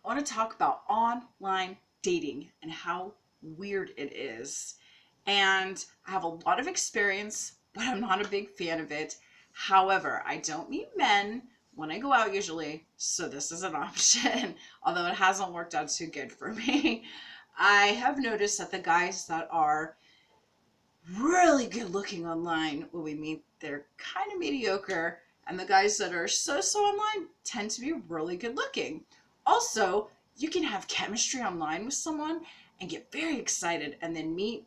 I want to talk about online dating and how weird it is. And I have a lot of experience, but I'm not a big fan of it. However, I don't meet men when I go out usually, so this is an option, although it hasn't worked out too good for me. I have noticed that the guys that are really good looking online when we meet, they're kind of mediocre, and the guys that are so online tend to be really good looking. Also, you can have chemistry online with someone and get very excited and then meet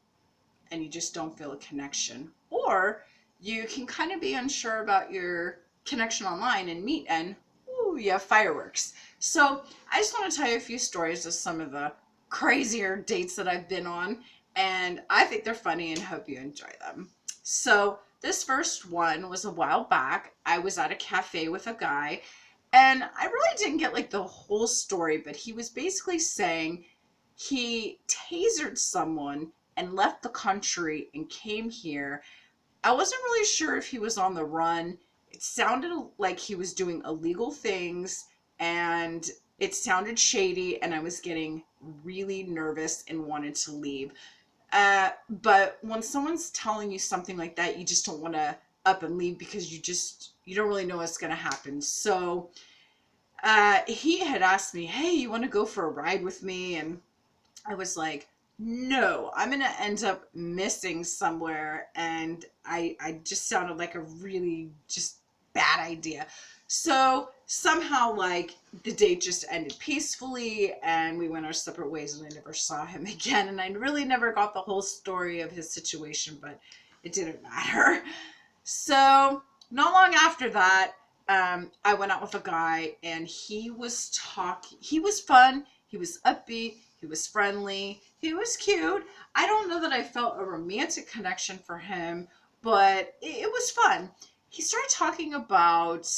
and you just don't feel a connection. Or you can kind of be unsure about your connection online and meet and ooh, you have fireworks. So I just want to tell you a few stories of some of the crazier dates that I've been on, and I think they're funny and hope you enjoy them. So this first one was a while back. I was at a cafe with a guy, and I really didn't get like the whole story, but he was basically saying he tasered someone and left the country and came here. I wasn't really sure if he was on the run. It sounded like he was doing illegal things and it sounded shady, and I was getting really nervous and wanted to leave. But when someone's telling you something like that, you just don't want to up and leave because you don't really know what's going to happen. So he had asked me, hey, you want to go for a ride with me? And I was like, no, I'm gonna end up missing somewhere, and I just sounded like a really just bad idea. So somehow, like, the date just ended peacefully, and we went our separate ways, and I never saw him again. And I really never got the whole story of his situation, but it didn't matter. So not long after that, I went out with a guy, and he was talking. He was fun. He was upbeat. He was friendly. He was cute. I don't know that I felt a romantic connection for him, but it was fun. He started talking about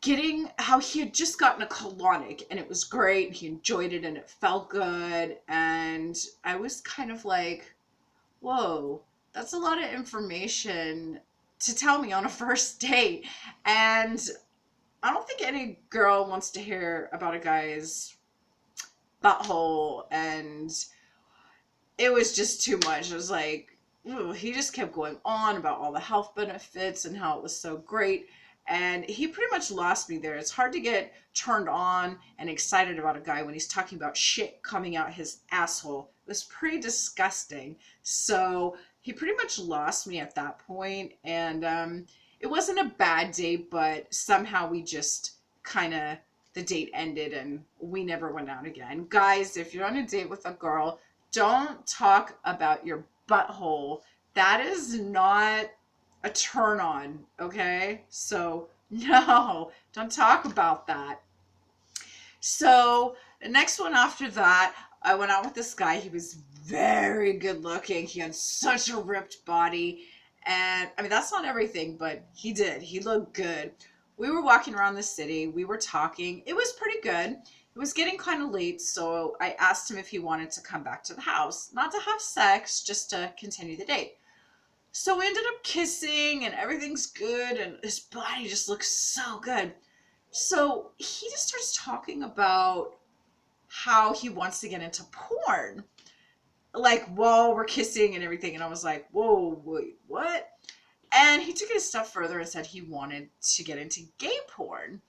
getting how he had just gotten a colonic and it was great. He enjoyed it and it felt good. And I was kind of like, whoa, that's a lot of information to tell me on a first date. And I don't think any girl wants to hear about a guy's butthole, and it was just too much. It was like, ooh, he just kept going on about all the health benefits and how it was so great. And he pretty much lost me there. It's hard to get turned on and excited about a guy when he's talking about shit coming out his asshole. It was pretty disgusting. So he pretty much lost me at that point. And it wasn't a bad date, but somehow we just kind of, the date ended and we never went out again. Guys, if you're on a date with a girl, don't talk about your butthole. That is not a turn on, okay? So, no, don't talk about that. So, the next one after that, I went out with this guy. He was very good looking. He had such a ripped body. And I mean, that's not everything, but he did. He looked good. We were walking around the city. We were talking. It was pretty good. It was getting kind of late, so I asked him if he wanted to come back to the house. Not to have sex, just to continue the date. So we ended up kissing, and everything's good, and his body just looks so good. So he just starts talking about how he wants to get into porn, like while we're kissing and everything. And I was like, whoa, wait, what? And he took it a step further and said he wanted to get into gay porn.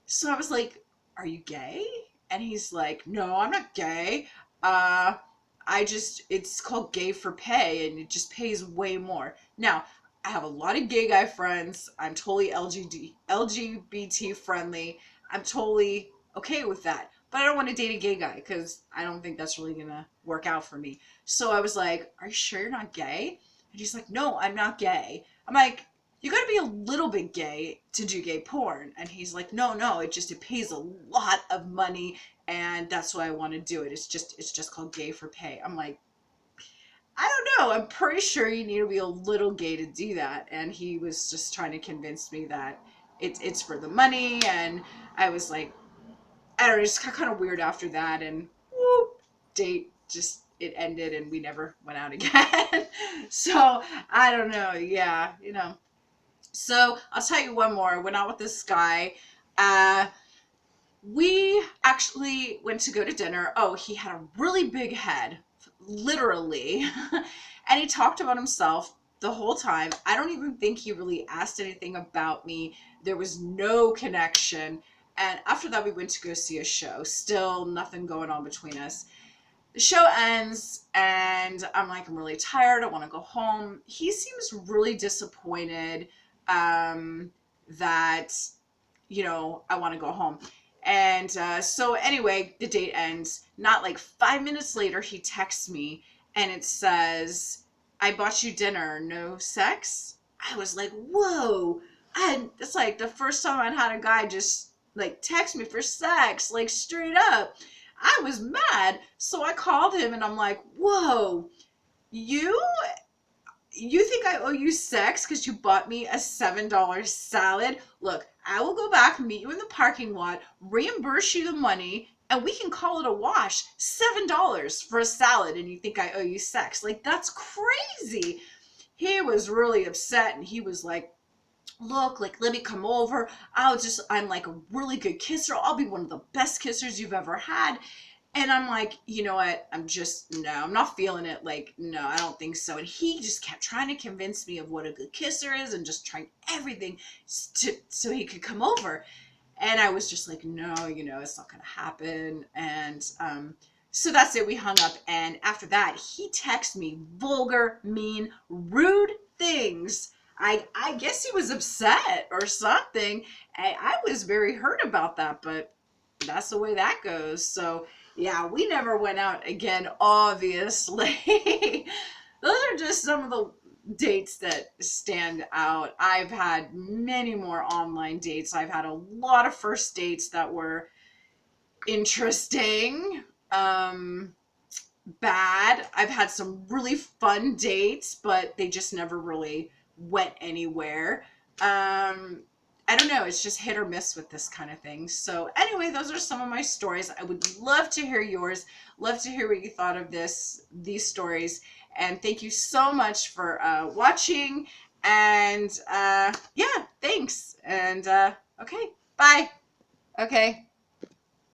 So I was like, are you gay? And he's like, no, I'm not gay. Uh, it's called gay for pay, and it just pays way more. Now, I have a lot of gay guy friends. I'm totally LGBT friendly. I'm totally okay with that. But I don't want to date a gay guy because I don't think that's really going to work out for me. So I was like, are you sure you're not gay? And he's like, no, I'm not gay. I'm like, you gotta be a little bit gay to do gay porn. And he's like, no, it pays a lot of money, and that's why I want to do it. It's just called gay for pay. I'm like, I don't know. I'm pretty sure you need to be a little gay to do that. And he was just trying to convince me that it's for the money. And I was like, I don't know, just kind of weird after that. And whoop, date just it ended, and we never went out again. So I don't know. Yeah, So I'll tell you one more. I went out with this guy. Uh, we actually went to go to dinner. Oh, he had a really big head, literally. And he talked about himself the whole time. I don't even think he really asked anything about me. There was no connection. And after that, we went to go see a show. Still nothing going on between us. The show ends, and I'm like, I'm really tired. I want to go home. He seems really disappointed that, I want to go home. And so anyway, the date ends. Not like 5 minutes later, he texts me, and it says, I bought you dinner, no sex. I was like, whoa. It's like the first time I'd had a guy just like text me for sex, like straight up. I was mad. So I called him and I'm like, whoa, you think I owe you sex because you bought me a $7 salad? Look, I will go back, meet you in the parking lot, reimburse you the money, and we can call it a wash. $7 for a salad, and you think I owe you sex? Like, that's crazy. He was really upset, and he was like, look, like, let me come over. I'm like a really good kisser. I'll be one of the best kissers you've ever had. And I'm like, you know what? No, I'm not feeling it. Like, no, I don't think so. And he just kept trying to convince me of what a good kisser is and just trying everything so he could come over. And I was just like, no, it's not going to happen. And so that's it. We hung up. And after that, he texted me vulgar, mean, rude things. I guess he was upset or something. I was very hurt about that, but that's the way that goes. So yeah, we never went out again, obviously. Those are just some of the dates that stand out. I've had many more online dates. I've had a lot of first dates that were interesting, bad. I've had some really fun dates, but they just never really went anywhere. I don't know. It's just hit or miss with this kind of thing. So anyway, those are some of my stories. I would love to hear yours. Love to hear what you thought of these stories. And thank you so much for watching. And yeah, thanks. And okay, bye. Okay.